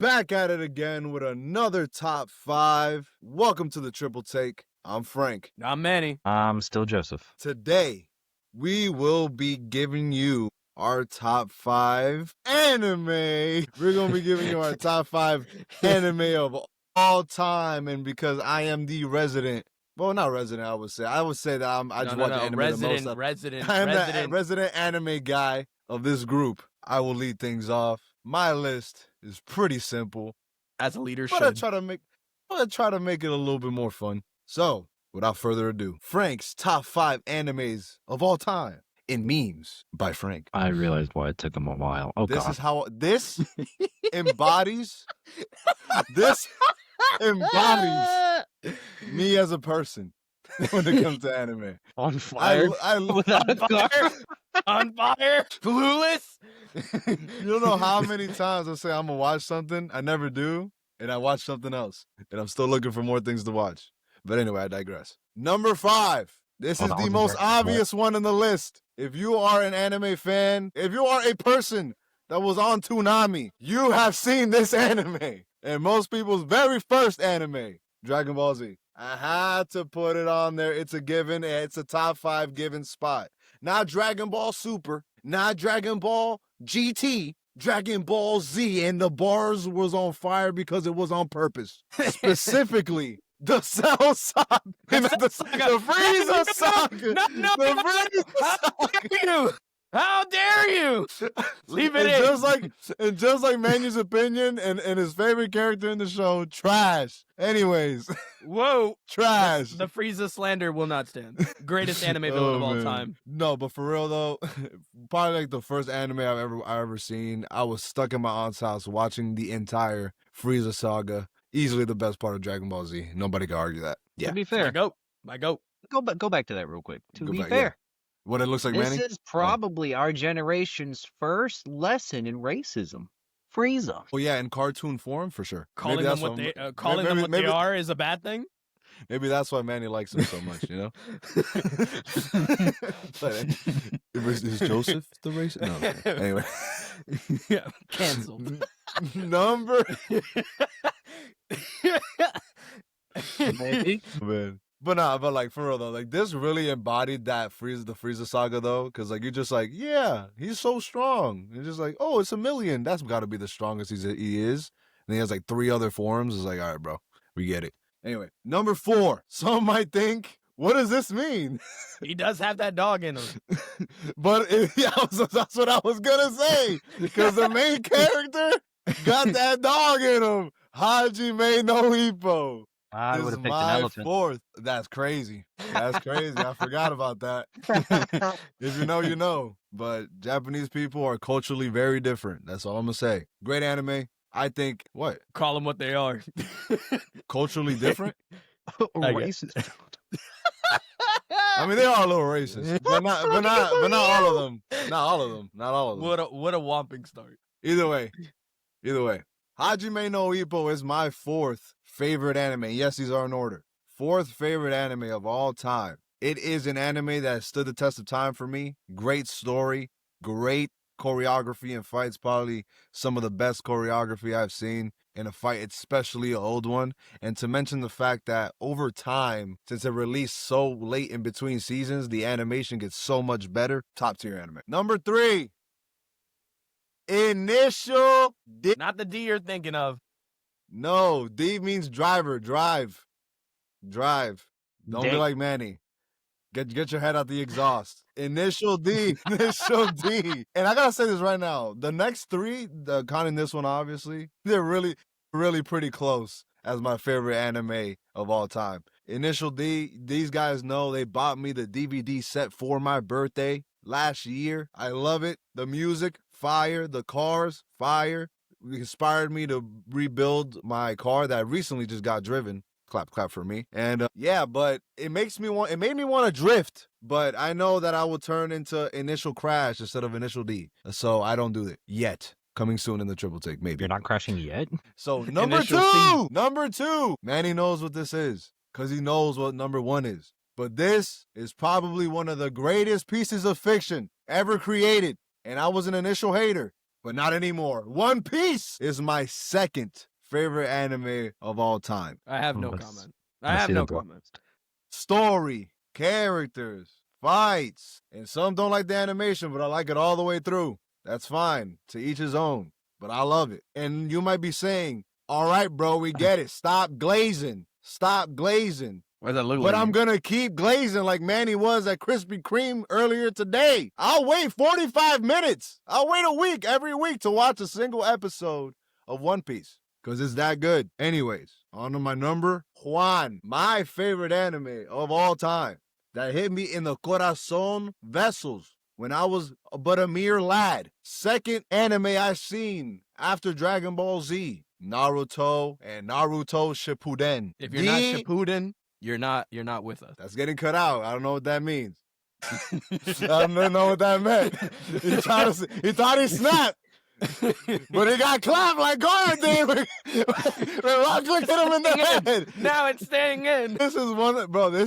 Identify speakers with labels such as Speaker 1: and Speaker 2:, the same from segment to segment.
Speaker 1: Back at it again with another top 5. Welcome to the Triple Take. I'm Frank.
Speaker 2: I'm Manny.
Speaker 3: I'm still Joseph.
Speaker 1: Today, we will be giving you our top 5 anime. We're going to be giving you our top 5 anime of all time. And because I am the resident, well, not resident, I would say that I just watch anime
Speaker 2: resident,
Speaker 1: the most.
Speaker 2: resident,
Speaker 1: I am
Speaker 2: resident.
Speaker 1: the resident anime guy of this group. I will lead things off. My list is pretty simple.
Speaker 2: As a leader
Speaker 1: But I
Speaker 2: should.
Speaker 1: try to make it a little bit more fun. So, without further ado, Frank's top 5 animes of all time in memes by Frank.
Speaker 3: I realized why it took him a while. Oh,
Speaker 1: This
Speaker 3: God.
Speaker 1: is how this embodies me as a person when it comes to anime.
Speaker 3: On fire without a car.
Speaker 2: On fire, clueless.
Speaker 1: You don't know how many times I say I'm gonna watch something, I never do, and I watch something else, and I'm still looking for more things to watch. But anyway, I digress. Number 5. This is the most obvious one on the list. If you are an anime fan, if you are a person that was on Toonami, you have seen this anime. And most people's very first anime, Dragon Ball Z. I had to put it on there. It's a given. It's a top 5 given spot. Not Dragon Ball Super, not Dragon Ball GT, Dragon Ball Z, and the bars was on fire because it was on purpose. Specifically, the Cell Saga, the Frieza Saga.
Speaker 2: No, How dare you? Leave it in.
Speaker 1: Just like Manu's opinion and his favorite character in the show, trash. Anyways.
Speaker 2: Whoa.
Speaker 1: Trash.
Speaker 2: The Frieza slander will not stand. Greatest anime villain of all time.
Speaker 1: No, but for real though, probably like the first anime I ever seen. I was stuck in my aunt's house watching the entire Frieza saga. Easily the best part of Dragon Ball Z. Nobody can argue that. Yeah.
Speaker 3: To be fair.
Speaker 2: My goat.
Speaker 3: Go back to that real quick. To be fair.
Speaker 1: Yeah. What it looks like,
Speaker 3: this
Speaker 1: Manny?
Speaker 3: is probably our generation's first lesson in racism. Frieza.
Speaker 1: Oh yeah, in cartoon form for sure.
Speaker 2: Calling them what they are is a bad thing.
Speaker 1: Maybe that's why Manny likes them so much, you know? Is Joseph the racist? No. Anyway.
Speaker 2: Yeah, canceled.
Speaker 1: Number.
Speaker 3: Maybe.
Speaker 1: Man. But like for real though, like this really embodied that the Frieza saga though, because like you're just like, yeah, he's so strong. You're just like, oh, it's a million. That's got to be the strongest he is. And he has like 3 other forms. It's like, all right, bro, we get it. Anyway, number 4. Some might think, what does this mean?
Speaker 2: He does have that dog in him.
Speaker 1: But that's what I was gonna say, because the main character got that dog in him. Hajime no Ippo.
Speaker 3: I would have picked an elephant.
Speaker 1: 4th. That's crazy. That's crazy. I forgot about that. If you know, you know. But Japanese people are culturally very different. That's all I'm gonna say. Great anime. I think what?
Speaker 2: Call them what they are.
Speaker 1: Culturally different?
Speaker 3: Racist.
Speaker 1: I mean, they are a little racist, but not all of them. Not all of them. Not all of them.
Speaker 2: What a whopping start.
Speaker 1: Either way. Hajime no Ippo is my 4th favorite anime. Yes, these are in order. 4th favorite anime of all time. It is an anime that stood the test of time for me. Great story, great choreography and fights. Probably some of the best choreography I've seen in a fight, especially an old one. And to mention the fact that over time, since it released so late in between seasons, the animation gets so much better. Top tier anime. Number 3. Initial D.
Speaker 2: Not the D you're thinking of.
Speaker 1: No, D means driver. Drive. Don't be like Manny. Get your head out the exhaust. Initial D. Initial D. And I gotta say this right now. The next 3, counting this one obviously, they're really, really pretty close as my favorite anime of all time. Initial D, these guys know they bought me the DVD set for my birthday last year. I love it. The music, fire. The cars, fire. It inspired me to rebuild my car that I recently just got driven. Clap for me. And but it made me want to drift. But I know that I will turn into Initial Crash instead of Initial D. So I don't do it yet. Coming soon in the Triple Take, maybe.
Speaker 3: You're not crashing yet?
Speaker 1: So number 2. Number 2. Manny knows what this is, because he knows what number 1 is. But this is probably one of the greatest pieces of fiction ever created. And I was an initial hater. but not anymore. One Piece is my second favorite anime of all time.
Speaker 2: I have no comment. I have no comment.
Speaker 1: Story, characters, fights, and some don't like the animation, but I like it all the way through. That's fine. To each his own. But I love it. And you might be saying, all right, bro, we get it. Stop glazing. Stop glazing.
Speaker 2: What does that look like?
Speaker 1: But I'm going to keep glazing like Manny was at Krispy Kreme earlier today. I'll wait 45 minutes. I'll wait a week every week to watch a single episode of One Piece because it's that good. Anyways, on to my number one. My favorite anime of all time that hit me in the corazon vessels when I was but a mere lad. Second anime I seen after Dragon Ball Z, Naruto and Naruto Shippuden.
Speaker 2: If you're not Shippuden, you're not with us.
Speaker 1: That's getting cut out. I don't know what that means. I don't know what that meant. He thought he snapped. But he got clapped like Goya did when Rock looked at him in the head.
Speaker 2: Now it's staying in.
Speaker 1: This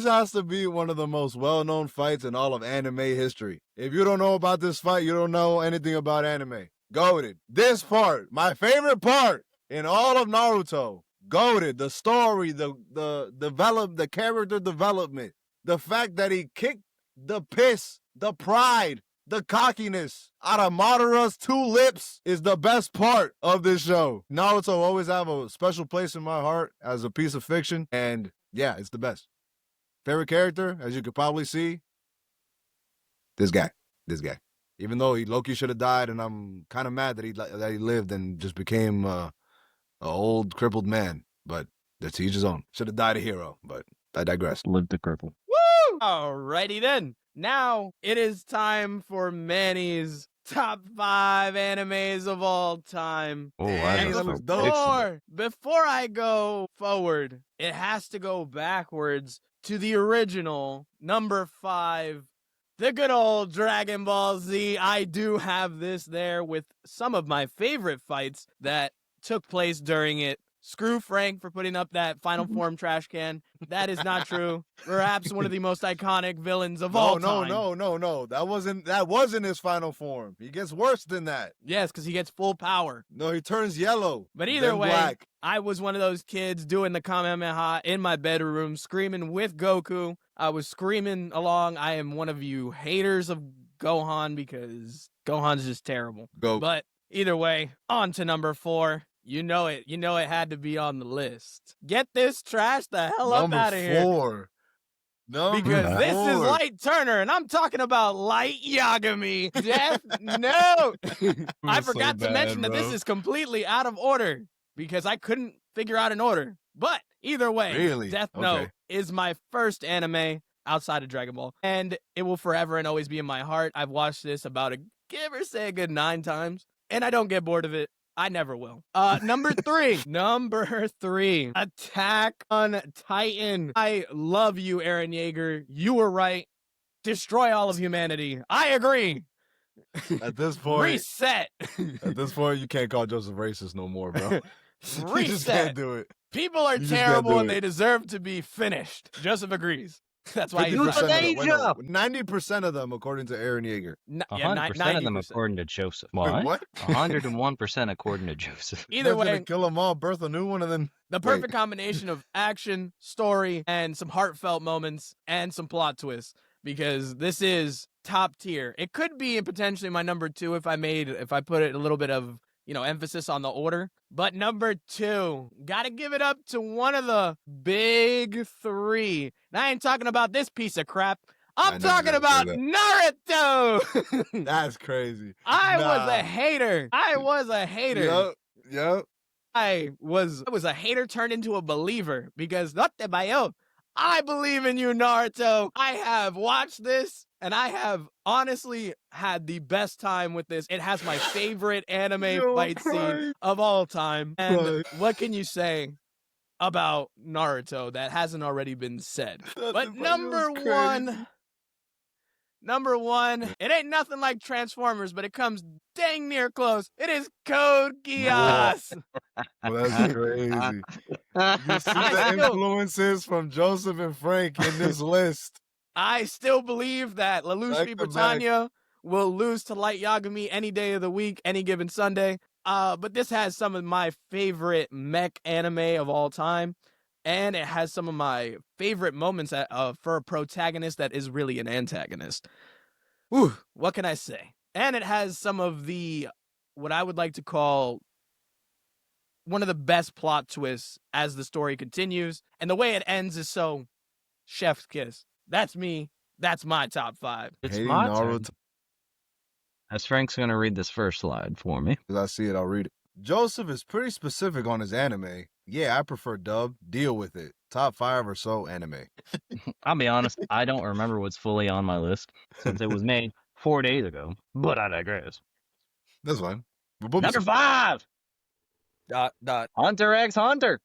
Speaker 1: has to be one of the most well-known fights in all of anime history. If you don't know about this fight, you don't know anything about anime. Goated. This part, my favorite part in all of Naruto. Goated. The story, the character development, the fact that he kicked the piss, the pride, the cockiness out of Madara's two lips is the best part of this show. Naruto will always have a special place in my heart as a piece of fiction, and yeah, it's the best. Favorite character, as you could probably see, this guy. Even though Loki should have died, and I'm kind of mad that he lived and just became a old crippled man, but that's each his own. Should have died a hero, but I digress.
Speaker 3: Live the cripple.
Speaker 2: Woo! Alrighty then. Now it is time for Manny's top 5 animes of all time.
Speaker 3: Oh,
Speaker 2: And before I go forward, it has to go backwards to the original number 5, the good old Dragon Ball Z. I do have this there with some of my favorite fights that took place during it. Screw Frank for putting up that Final Form trash can. That is not true. Perhaps one of the most iconic villains of all time.
Speaker 1: No. That wasn't his final form. He gets worse than that.
Speaker 2: Yes, because he gets full power.
Speaker 1: No, he turns yellow.
Speaker 2: But either way,
Speaker 1: black.
Speaker 2: I was one of those kids doing the Kamehameha in my bedroom, screaming with Goku. I was screaming along. I am one of you haters of Gohan because Gohan's just terrible. But either way, on to number 4. You know it had to be on the list. Get this trash the hell up out of here. Because this is Light Turner, and I'm talking about Light Yagami. Death Note. I forgot to mention that this is completely out of order because I couldn't figure out an order. But either way, Death Note is my first anime outside of Dragon Ball, and it will forever and always be in my heart. I've watched this about give or say a good 9 times, and I don't get bored of it. I never will. Number 3. Number 3. Attack on Titan. I love you, Eren Yeager. You were right. Destroy all of humanity. I agree.
Speaker 1: At this point.
Speaker 2: Reset.
Speaker 1: At this point, you can't call Joseph racist no more, bro.
Speaker 2: Reset.
Speaker 1: You just can't do it.
Speaker 2: People are terrible and they deserve to be finished. Joseph agrees. That's why he's
Speaker 1: 90% of them, according to Eren Yeager.
Speaker 3: 100% of them, according to Joseph.
Speaker 1: What?
Speaker 3: 101% according to Joseph.
Speaker 2: Either way,
Speaker 1: kill them all, birth a new one, and then
Speaker 2: the perfect combination of action, story, and some heartfelt moments and some plot twists. Because this is top tier. It could be potentially my number 2 if I put it a little bit of emphasis on the order. But number 2, gotta give it up to one of the big 3. And I ain't talking about this piece of crap. I'm talking about Naruto.
Speaker 1: That's crazy.
Speaker 2: I was a hater.
Speaker 1: Yep.
Speaker 2: I was a hater turned into a believer because I believe in you, Naruto. I have watched this, and I have honestly had the best time with this. It has my favorite anime fight scene of all time. And what can you say about Naruto that hasn't already been said? But number 1, it ain't nothing like Transformers, but it comes dang near close. It is Code Geass.
Speaker 1: Well, that's crazy. You see the influences from Joseph and Frank in this list.
Speaker 2: I still believe that Lelouch v. Britannia will lose to Light Yagami any day of the week, any given Sunday. But this has some of my favorite mech anime of all time. And it has some of my favorite moments for a protagonist that is really an antagonist. Whew, what can I say? And it has some of what I would like to call one of the best plot twists as the story continues. And the way it ends is so chef's kiss. That's me. That's my top 5.
Speaker 3: It's
Speaker 1: Hey,
Speaker 3: my turn.
Speaker 1: Naruto.
Speaker 3: As Frank's going to read this first slide for me.
Speaker 1: As I see it, I'll read it. Joseph is pretty specific on his anime. Yeah, I prefer dub. Deal with it. Top 5 or so anime.
Speaker 3: I'll be honest, I don't remember what's fully on my list since it was made 4 days ago, but I digress.
Speaker 1: That's fine.
Speaker 3: Number 5! Hunter x Hunter.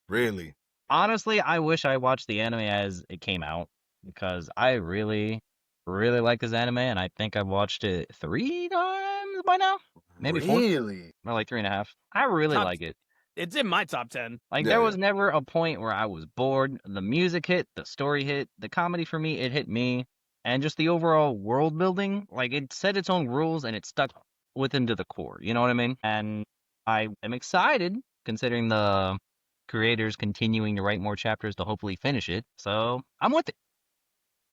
Speaker 1: Really?
Speaker 3: Honestly, I wish I watched the anime as it came out because I really, really like this anime, and I think I've watched it 3 times by now. Maybe 4.
Speaker 1: Really?
Speaker 3: Or like 3.5. I really
Speaker 2: Top-
Speaker 3: like it.
Speaker 2: It's in my top 10.
Speaker 3: Like,
Speaker 1: Yeah,
Speaker 3: there was
Speaker 1: yeah.
Speaker 3: never a point where I was bored. The music hit, the story hit, the comedy for me, it hit me. And just the overall world building, like, it set its own rules and it stuck within to the core. You know what I mean? And I am excited, considering the creators continuing to write more chapters to hopefully finish it. So, I'm with it.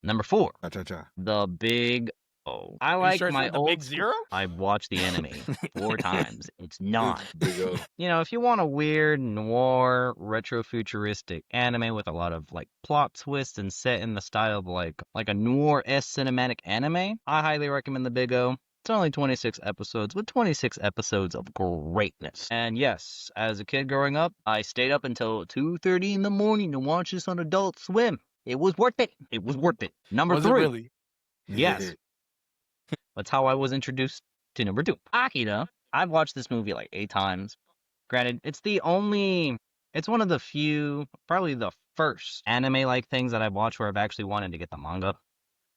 Speaker 3: Number 4,
Speaker 1: Cha-cha-cha.
Speaker 3: The Big O. I
Speaker 2: Are you
Speaker 3: like
Speaker 2: sure it's
Speaker 3: my
Speaker 2: not the
Speaker 3: old
Speaker 2: Big Zero?
Speaker 3: I've watched the anime 4 times. It's not.
Speaker 1: Big O.
Speaker 3: You know, if you want a weird noir retrofuturistic anime with a lot of like plot twists and set in the style of like a noir-esque cinematic anime, I highly recommend The Big O. It's only 26 episodes, with 26 episodes of greatness. And yes, as a kid growing up, I stayed up until 2:30 in the morning to watch this on Adult Swim. It was worth it. It was worth it. Number
Speaker 2: Was
Speaker 3: 3.
Speaker 2: it really?
Speaker 3: Yes. That's how I was introduced to number 2. Akira. I've watched this movie like 8 times. Granted, it's one of the few, probably the first anime-like things that I've watched where I've actually wanted to get the manga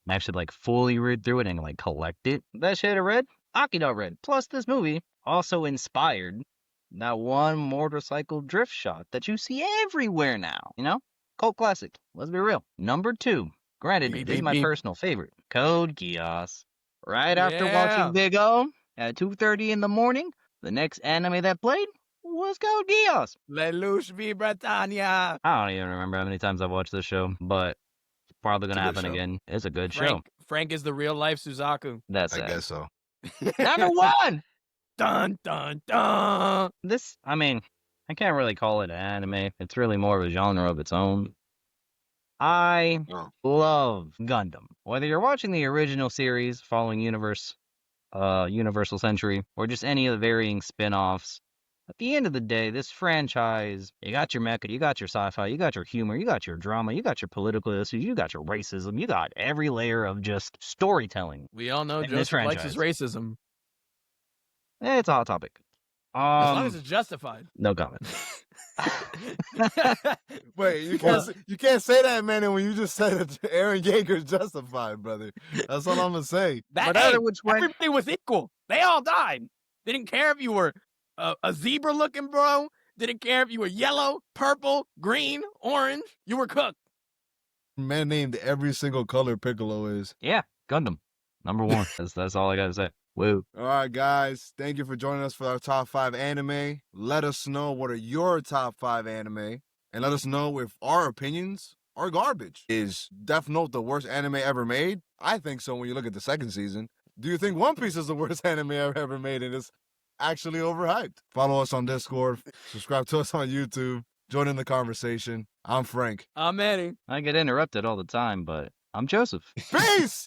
Speaker 3: and actually like fully read through it and like collect it. That shit I read, Akira read. Plus, this movie also inspired that one motorcycle drift shot that you see everywhere now. You know, cult classic. Let's be real. Number 2. Granted,
Speaker 2: Beep,
Speaker 3: it is
Speaker 2: beep,
Speaker 3: my
Speaker 2: beep.
Speaker 3: personal favorite. Code Geass. Right after
Speaker 2: Yeah.
Speaker 3: watching Big O at 2:30 in the morning, the next anime that played was Code Geass.
Speaker 2: Lelouch v. Britannia.
Speaker 3: I don't even remember how many times I've watched this show, but it's probably going to
Speaker 1: It's a good
Speaker 3: happen
Speaker 1: show.
Speaker 3: again. It's a good show.
Speaker 2: Frank is the real life Suzaku.
Speaker 3: That's
Speaker 1: I
Speaker 3: it.
Speaker 1: guess so.
Speaker 3: Number 1!
Speaker 2: Dun dun dun.
Speaker 3: This, I mean, I can't really call it an anime. It's really more of a genre of its own. I
Speaker 1: Oh.
Speaker 3: love Gundam. Whether you're watching the original series following Universal Century, or just any of the varying spin-offs, at the end of the day, this franchise, you got your mecha, you got your sci-fi, you got your humor, you got your drama, you got your political issues, you got your racism, you got every layer of just storytelling.
Speaker 2: We all know
Speaker 3: In this
Speaker 2: Joseph likes his racism.
Speaker 3: It's a hot topic.
Speaker 2: As long as it's justified.
Speaker 3: No comment.
Speaker 1: Wait, you can't say that, man. When you just said that Aaron Yeager's justified, brother. That's all I'm gonna say.
Speaker 2: That,
Speaker 3: But
Speaker 2: hey,
Speaker 3: either which way-
Speaker 2: everybody was equal. They all died. They didn't care if you were a zebra looking bro. Didn't care if you were yellow, purple, green, orange. You were cooked.
Speaker 1: Man named every single color Piccolo is.
Speaker 3: Yeah, Gundam. Number 1. That's all I gotta say. Woo.
Speaker 1: All right, guys. Thank you for joining us for our top 5 anime. Let us know what are your top 5 anime, and let us know if our opinions are garbage. Is Death Note the worst anime ever made? I think so. When you look at the 2nd season, do you think One Piece is the worst anime ever made and it's actually overhyped? Follow us on Discord. Subscribe to us on YouTube. Join in the conversation. I'm Frank.
Speaker 2: I'm Eddie.
Speaker 3: I get interrupted all the time, but I'm Joseph.
Speaker 1: Peace.